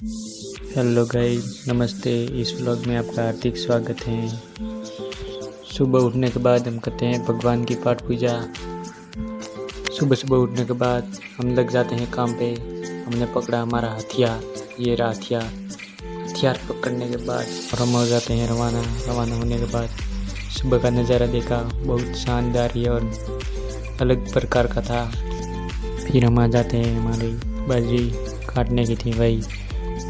Hello guys, नमस्ते। इस vlog में आपका हार्दिक स्वागत है। सुबह उठने के बाद हम करते हैं भगवान की पाठ पूजा। सुबह सुबह उठने के बाद हम लग जाते हैं काम पे। हमने पकड़ा हमारा हथियार, ये रहा हथियार। हथियार पकड़ने के बाद और हम हो जाते हैं रवाना। रवाना होने के बाद सुबह का नज़ारा देखा, बहुत शानदार ही और अलग प्रकार का था। फिर हम आ जाते हैं, हमारी बाजरी काटने की थी,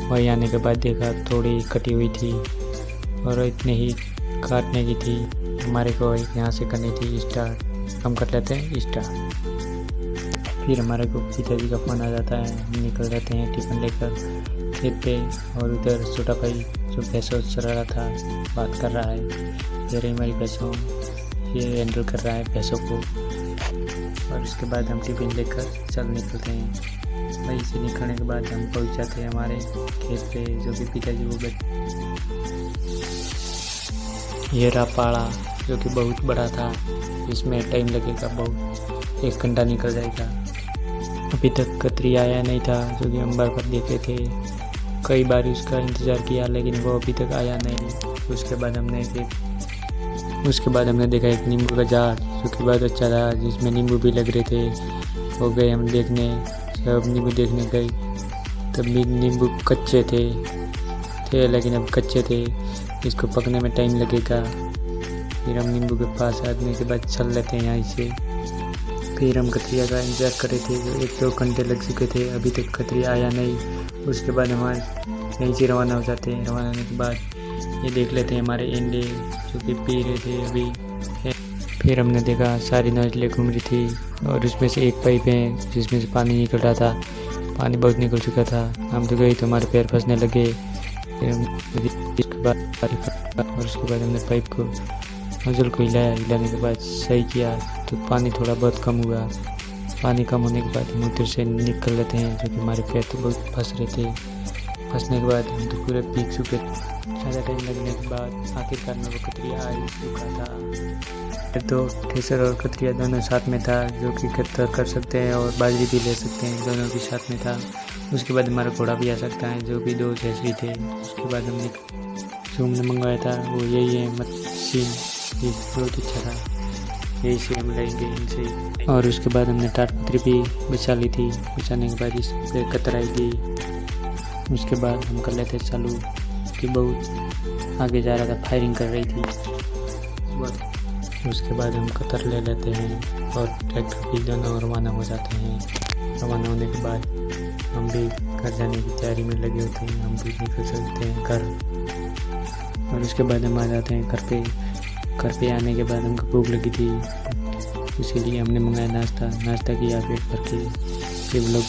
वही आने के बाद देखा थोड़ी कटी हुई थी और इतने ही काटने की थी। हमारे को यहाँ से करनी थी स्टार्ट, हम कर लेते हैं स्टार्ट। फिर हमारे को पिताजी का फ़ोन आ जाता है, हम निकल जाते हैं टिफ़िन लेकर खेत पे। और उधर छोटा भाई जो भैंसों चरा रहा था बात कर रहा है, ये रही हमारी भैंसों, ये हैंडल कर रहा है भैंसों को। और उसके बाद हम टिफ़िन लेकर चल निकलते हैं। वहीं से निकलने के बाद हम पहुंच जाते हैं हमारे खेत पे, जो कि पिताजी को ये रहा पाड़ा, जो कि बहुत बड़ा था। इसमें टाइम लगेगा, बहुत 1 घंटा निकल जाएगा। अभी तक कतरी आया नहीं था, जो कि हम बार बार देखे थे, कई बार उसका इंतज़ार किया, लेकिन वो अभी तक आया नहीं। उसके बाद हमने देखा एक नींबू का झाड़, जो कि बहुत अच्छा था, जिसमें नींबू भी लग रहे थे। हो गए हम देखने, जब नींबू देखने गए तब भी नींबू कच्चे थे, लेकिन अब कच्चे थे, इसको पकने में टाइम लगेगा। फिर हम नींबू के पास आने के बाद चल लेते हैं यहाँ से। फिर हम कतरिया का इंतज़ार कर रहे थे, जो 1-2 घंटे लग चुके थे, अभी तक कतरिया आया नहीं। उसके बाद हमारे यहीं से रवाना हो जाते हैं। रवाना होने के बाद ये देख लेते हैं हमारे इंडे, जो कि पी रहे थे अभी। फिर हमने देखा सारी नजलें घूम रही थी और उसमें से एक पाइप है जिसमें से पानी निकल रहा था। पानी बहुत निकल चुका था, हम तो गए तो हमारे पैर फंसने लगे। उसके बाद हमने पाइप को, नोजल को हिलाने के बाद सही किया तो पानी थोड़ा बहुत कम हुआ। पानी कम होने के बाद हम उधर से निकल लेते हैं, जो कि हमारे पैर तो बहुत फंस रहे थे। फंसने के बाद हम तो पूरे भीग चुके। ज़्यादा टाइम लगने के बाद आखिरकार में वो कतरिया आ चुका था। तो ठेसर और कतरिया दोनों साथ में था, जो कि कतर कर सकते हैं और बाजरी भी ले सकते हैं, दोनों भी साथ में था। उसके बाद हमारा घोड़ा भी आ सकता है, जो कि 2 भैंसरी थे। उसके बाद हमने जो हमने मंगवाया था वो यही है मशीन, ये बहुत अच्छा था, यही से हम लेंगे इनसे। और उसके बाद हमने टाटपत्री भी बिछा ली थी। बिछाने के बाद इस पर कतर आएगी। उसके बाद हम कर लेते चालू, कि बहुत आगे जा रहा था, फायरिंग कर रही थी। उसके बाद हम कतर ले लेते हैं और ट्रैक्टर भी दोनों रवाना हो जाते हैं। रवाना होने के बाद हम भी घर जाने की तैयारी में लगे होते हैं, हम भी निकल सकते हैं घर। और उसके बाद हम आ जाते हैं घर पे। घर पे आने के बाद हमको भूख लगी थी, इसीलिए हमने मंगाया नाश्ता किया पेट भर के। ये लोग